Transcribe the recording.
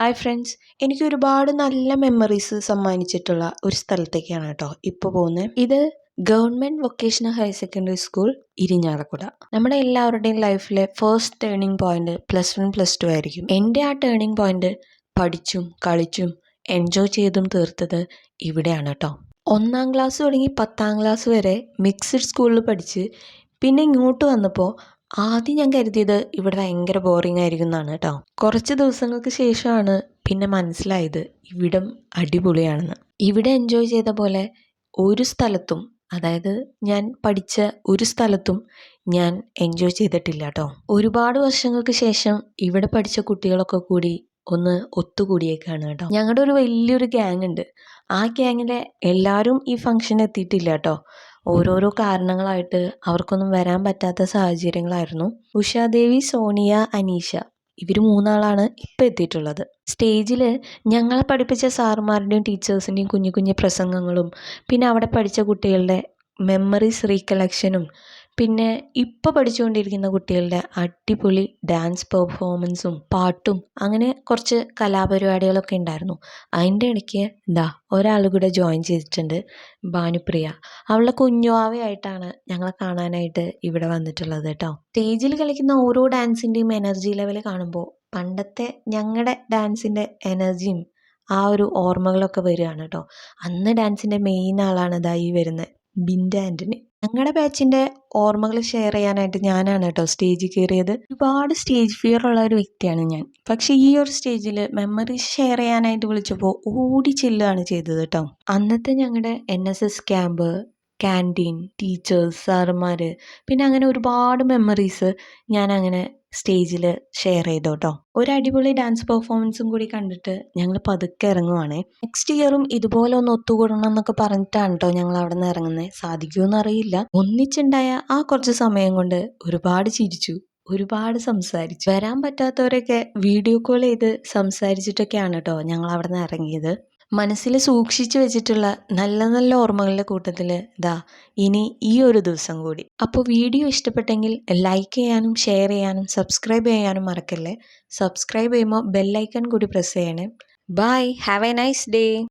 Hi friends, എനിക്ക് ഒരുപാട് നല്ല മെമ്മറീസ് സമ്മാനിച്ചിട്ടുള്ള ഒരു സ്ഥലത്തേക്കാണ് കേട്ടോ ഇപ്പോൾ പോകുന്നത്. ഇത് government vocational higher secondary school Irinjalakuda. നമ്മുടെ എല്ലാവരുടെയും ലൈഫിലെ ഫസ്റ്റ് ടേണിംഗ് പോയിന്റ് +1 +2 ആയിരിക്കും. എൻ്റെ ആ ടേണിംഗ് പോയിന്റ് പഠിച്ചും കളിച്ചും എൻജോയ് ചെയ്തും തീർത്തത് ഇവിടെയാണ് കേട്ടോ. 1-ാം ക്ലാസ് തുടങ്ങി 10-ാം ക്ലാസ് വരെ മിക്സഡ് സ്കൂളിൽ പഠിച്ച് പിന്നെ ഇങ്ങോട്ട് വന്നപ്പോൾ ആദ്യം ഞാൻ കരുതിയത് ഇവിടെ ഭയങ്കര ബോറിംഗ് ആയിരിക്കും എന്നാണ് കേട്ടോ. കുറച്ച് ദിവസങ്ങൾക്ക് ശേഷമാണ് പിന്നെ മനസ്സിലായത് ഇവിടം അടിപൊളിയാണെന്ന്. ഇവിടെ എൻജോയ് ചെയ്ത പോലെ ഒരു സ്ഥലത്തും, അതായത് ഞാൻ പഠിച്ച ഒരു സ്ഥലത്തും ഞാൻ എൻജോയ് ചെയ്തിട്ടില്ല കേട്ടോ. ഒരുപാട് വർഷങ്ങൾക്ക് ശേഷം ഇവിടെ പഠിച്ച കുട്ടികളൊക്കെ കൂടി ഒന്ന് ഒത്തുകൂടിയേക്കാണ് കേട്ടോ. ഞങ്ങളുടെ ഒരു വലിയൊരു ഗ്യാങ് ഉണ്ട്. ആ ഗ്യാങ്ങിലെ എല്ലാവരും ഈ ഫംഗ്ഷൻ എത്തിയിട്ടില്ല കേട്ടോ. ഓരോരോ കാരണങ്ങളായിട്ട് അവർക്കൊന്നും വരാൻ പറ്റാത്ത സാഹചര്യങ്ങളായിരുന്നു. ഉഷാദേവി, സോണിയ, അനീഷ ഇവർ 3 ഇപ്പം എത്തിയിട്ടുള്ളത്. സ്റ്റേജിൽ ഞങ്ങളെ പഠിപ്പിച്ച സാറുമാരുടെയും ടീച്ചേഴ്സിൻ്റെയും കുഞ്ഞു കുഞ്ഞു പ്രസംഗങ്ങളും പിന്നെ അവിടെ പഠിച്ച കുട്ടികളുടെ മെമ്മറീസ് റീകളക്ഷനും പിന്നെ ഇപ്പോൾ പഠിച്ചുകൊണ്ടിരിക്കുന്ന കുട്ടികളുടെ അടിപൊളി ഡാൻസ് പെർഫോമൻസും പാട്ടും അങ്ങനെ കുറച്ച് കലാപരിപാടികളൊക്കെ ഉണ്ടായിരുന്നു. അതിൻ്റെ ഇടയ്ക്ക് ഒരാൾ കൂടെ ജോയിൻ ചെയ്തിട്ടുണ്ട്, ഭാനുപ്രിയ. അവളുടെ കുഞ്ഞുവാവയായിട്ടാണ് ഞങ്ങളെ കാണാനായിട്ട് ഇവിടെ വന്നിട്ടുള്ളത് കേട്ടോ. സ്റ്റേജിൽ കളിക്കുന്ന ഓരോ ഡാൻസിൻ്റെയും എനർജി ലെവൽ കാണുമ്പോൾ പണ്ടത്തെ ഞങ്ങളുടെ ഡാൻസിൻ്റെ എനർജിയും ആ ഒരു ഓർമ്മകളൊക്കെ വരികയാണ് കേട്ടോ. അന്ന് ഡാൻസിൻ്റെ മെയിൻ ആളാണ് ഈ വരുന്നത് ബിൻ്റെ ആൻ്റണി. ഞങ്ങളുടെ ബാച്ചിൻ്റെ ഓർമ്മകൾ ഷെയർ ചെയ്യാനായിട്ട് ഞാനാണ് കേട്ടോ സ്റ്റേജിൽ കയറിയത്. ഒരുപാട് സ്റ്റേജ് ഫിയർ ഉള്ള ഒരു വ്യക്തിയാണ് ഞാൻ. പക്ഷേ ഈ ഒരു സ്റ്റേജിൽ മെമ്മറീസ് ഷെയർ ചെയ്യാനായിട്ട് വിളിച്ചപ്പോൾ ഓടി ചെല്ലുകയാണ് ചെയ്തത് കേട്ടോ. അന്നത്തെ ഞങ്ങളുടെ NSS ക്യാമ്പ്, ക്യാൻറ്റീൻ, ടീച്ചേഴ്സ്, സാറുമാർ പിന്നെ അങ്ങനെ ഒരുപാട് മെമ്മറീസ് ഞാൻ അങ്ങനെ സ്റ്റേജിൽ ഷെയർ ചെയ്തു കേട്ടോ. ഒരു അടിപൊളി ഡാൻസ് പെർഫോമൻസും കൂടി കണ്ടിട്ട് ഞങ്ങൾ പതുക്കെ ഇറങ്ങുവാണേ. നെക്സ്റ്റ് ഇയറും ഇതുപോലെ ഒന്ന് ഒത്തുകൂടണം എന്നൊക്കെ പറഞ്ഞിട്ടാണ് കേട്ടോ ഞങ്ങൾ അവിടെ നിന്ന് ഇറങ്ങുന്നത്. സാധിക്കുമെന്ന് അറിയില്ല. ഒന്നിച്ചുണ്ടായ ആ കുറച്ച് സമയം കൊണ്ട് ഒരുപാട് ചിരിച്ചു, ഒരുപാട് സംസാരിച്ചു. വരാൻ പറ്റാത്തവരൊക്കെ വീഡിയോ കോൾ ചെയ്ത് സംസാരിച്ചിട്ടൊക്കെയാണ് കേട്ടോ ഞങ്ങൾ അവിടെ നിന്ന് ഇറങ്ങിയത്. മനസ്സിൽ സൂക്ഷിച്ചു വെച്ചിട്ടുള്ള നല്ല നല്ല ഓർമ്മകളുടെ കൂട്ടത്തിൽ ഇനി ഈ ഒരു ദിവസം കൂടി. അപ്പോൾ വീഡിയോ ഇഷ്ടപ്പെട്ടെങ്കിൽ ലൈക്ക് ചെയ്യാനും ഷെയർ ചെയ്യാനും സബ്സ്ക്രൈബ് ചെയ്യാനും മറക്കല്ലേ. സബ്സ്ക്രൈബ് ചെയ്യുമ്പോൾ ബെല്ലൈക്കൺ കൂടി പ്രസ് ചെയ്യണേ. Bye, have a nice day.